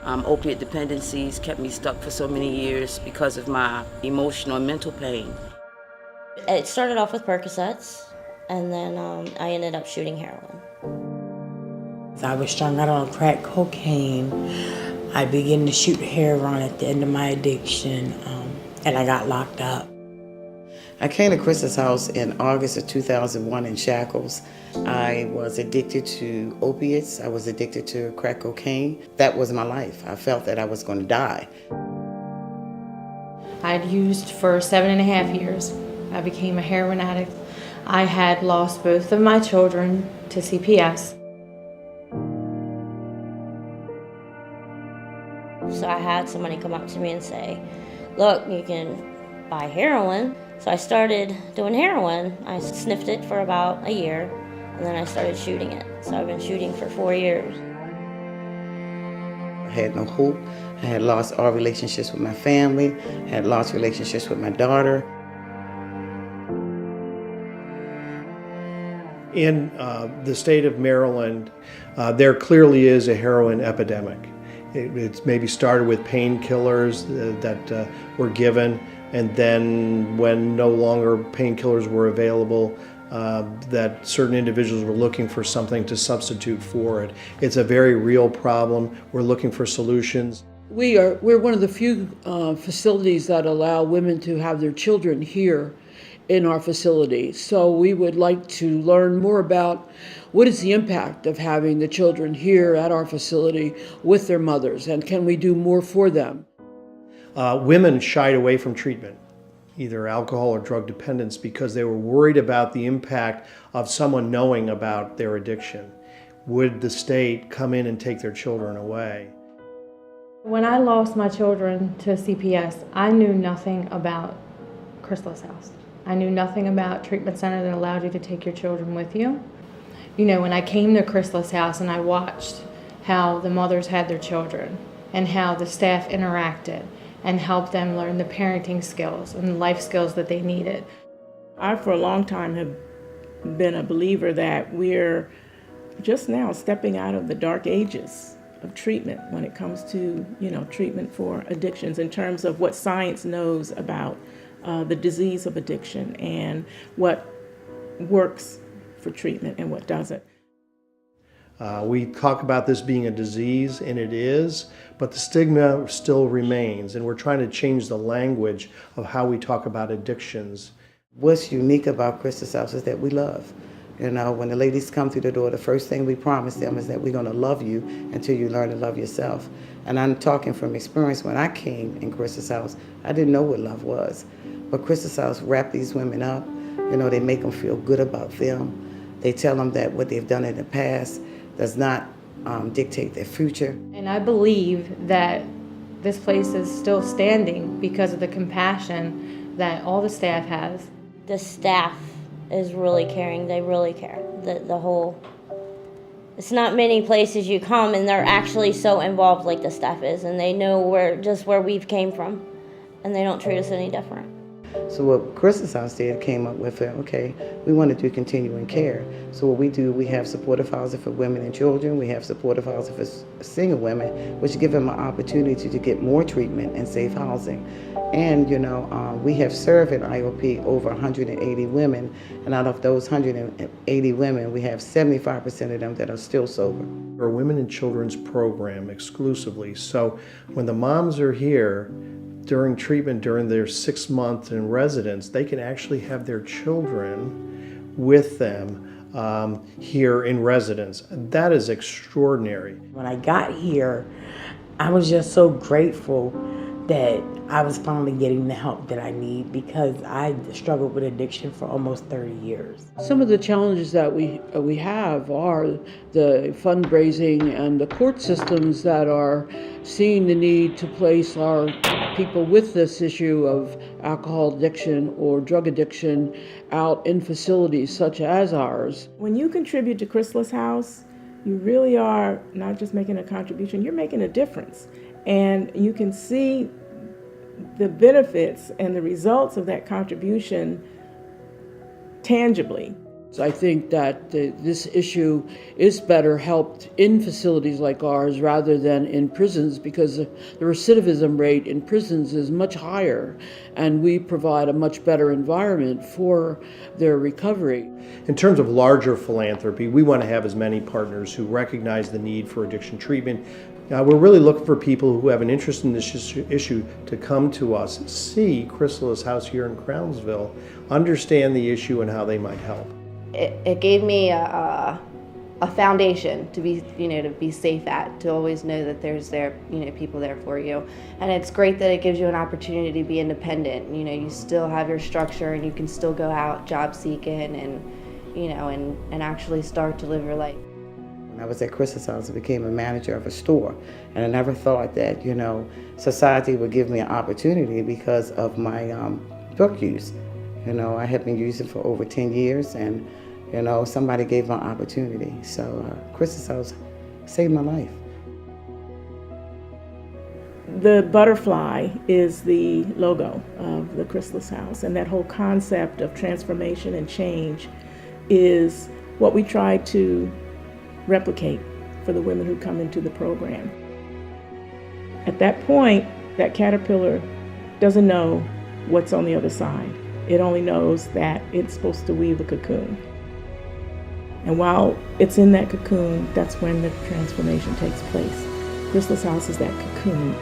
Opiate dependencies kept me stuck for so many years because of my emotional and mental pain. It started off with Percocets, and then I ended up shooting heroin. I was strung out on crack cocaine. I began to shoot heroin at the end of my addiction, and I got locked up. I came to Chris's house in August of 2001 in shackles. I was addicted to opiates. I was addicted to crack cocaine. That was my life. I felt that I was going to die. I'd used for 7.5 years. I became a heroin addict. I had lost both of my children to CPS. So I had somebody come up to me and say, look, you can buy heroin. So I started doing heroin. I sniffed it for about a year, and then I started shooting it. So I've been shooting for 4 years. I had no hope. I had lost all relationships with my family. I had lost relationships with my daughter. In the state of Maryland, there clearly is a heroin epidemic. It's maybe started with painkillers that were given, and then when no longer painkillers were available, that certain individuals were looking for something to substitute for it. It's a very real problem. We're looking for solutions. We're one of the few facilities that allow women to have their children here in our facility. So we would like to learn more about what is the impact of having the children here at our facility with their mothers, and can we do more for them? Women shied away from treatment, either alcohol or drug dependence, because they were worried about the impact of someone knowing about their addiction. Would the state come in and take their children away? When I lost my children to CPS, I knew nothing about Chrysalis House. I knew nothing about treatment center that allowed you to take your children with you. You know, when I came to Chrysalis House and I watched how the mothers had their children and how the staff interacted and helped them learn the parenting skills and the life skills that they needed. I, for a long time, have been a believer that we're just now stepping out of the dark ages of treatment when it comes to, treatment for addictions in terms of what science knows about the disease of addiction and what works for treatment and what doesn't. We talk about this being a disease, and it is, but the stigma still remains, and we're trying to change the language of how we talk about addictions. What's unique about Chris's house is that we love. When the ladies come through the door, the first thing we promise them is that we're going to love you until you learn to love yourself. And I'm talking from experience. When I came in Chris's house, I didn't know what love was. But Chris's house wrapped these women up. They make them feel good about them. They tell them that what they've done in the past does not dictate their future. And I believe that this place is still standing because of the compassion that all the staff has. The staff is really caring. They really care. The whole, it's not many places you come and they're actually so involved like the staff is, and they know where we've came from, and they don't treat us any different. So what Chris's house did, came up with, okay, we want to do continuing care. So what we do, we have supportive housing for women and children. We have supportive housing for single women, which give them an opportunity to get more treatment and safe housing. And, we have served in IOP over 180 women, and out of those 180 women, we have 75% of them that are still sober. We're a women and children's program exclusively, so when the moms are here, during treatment, during their 6 months in residence, they can actually have their children with them here in residence. That is extraordinary. When I got here, I was just so grateful that I was finally getting the help that I need, because I struggled with addiction for almost 30 years. Some of the challenges that we have are the fundraising and the court systems that are seeing the need to place our people with this issue of alcohol addiction or drug addiction out in facilities such as ours. When you contribute to Chrysalis House, you really are not just making a contribution, you're making a difference. And you can see the benefits and the results of that contribution tangibly. I think that this issue is better helped in facilities like ours rather than in prisons, because the recidivism rate in prisons is much higher, and we provide a much better environment for their recovery. In terms of larger philanthropy, we want to have as many partners who recognize the need for addiction treatment. We're really looking for people who have an interest in this issue to come to us, see Chrysalis House here in Crownsville, understand the issue and how they might help. It gave me a foundation to be, to be safe at, to always know that there's people there for you. And it's great that it gives you an opportunity to be independent. You still have your structure and you can still go out job seeking and actually start to live your life. When I was at Chrysalis House, I became a manager of a store, and I never thought that, society would give me an opportunity because of my drug use. I had been using for over 10 years, and, somebody gave me an opportunity. So Chrysalis House saved my life. The butterfly is the logo of the Chrysalis House, and that whole concept of transformation and change is what we try to replicate for the women who come into the program. At that point, that caterpillar doesn't know what's on the other side. It only knows that it's supposed to weave a cocoon. And while it's in that cocoon, that's when the transformation takes place. Chrysalis House is that cocoon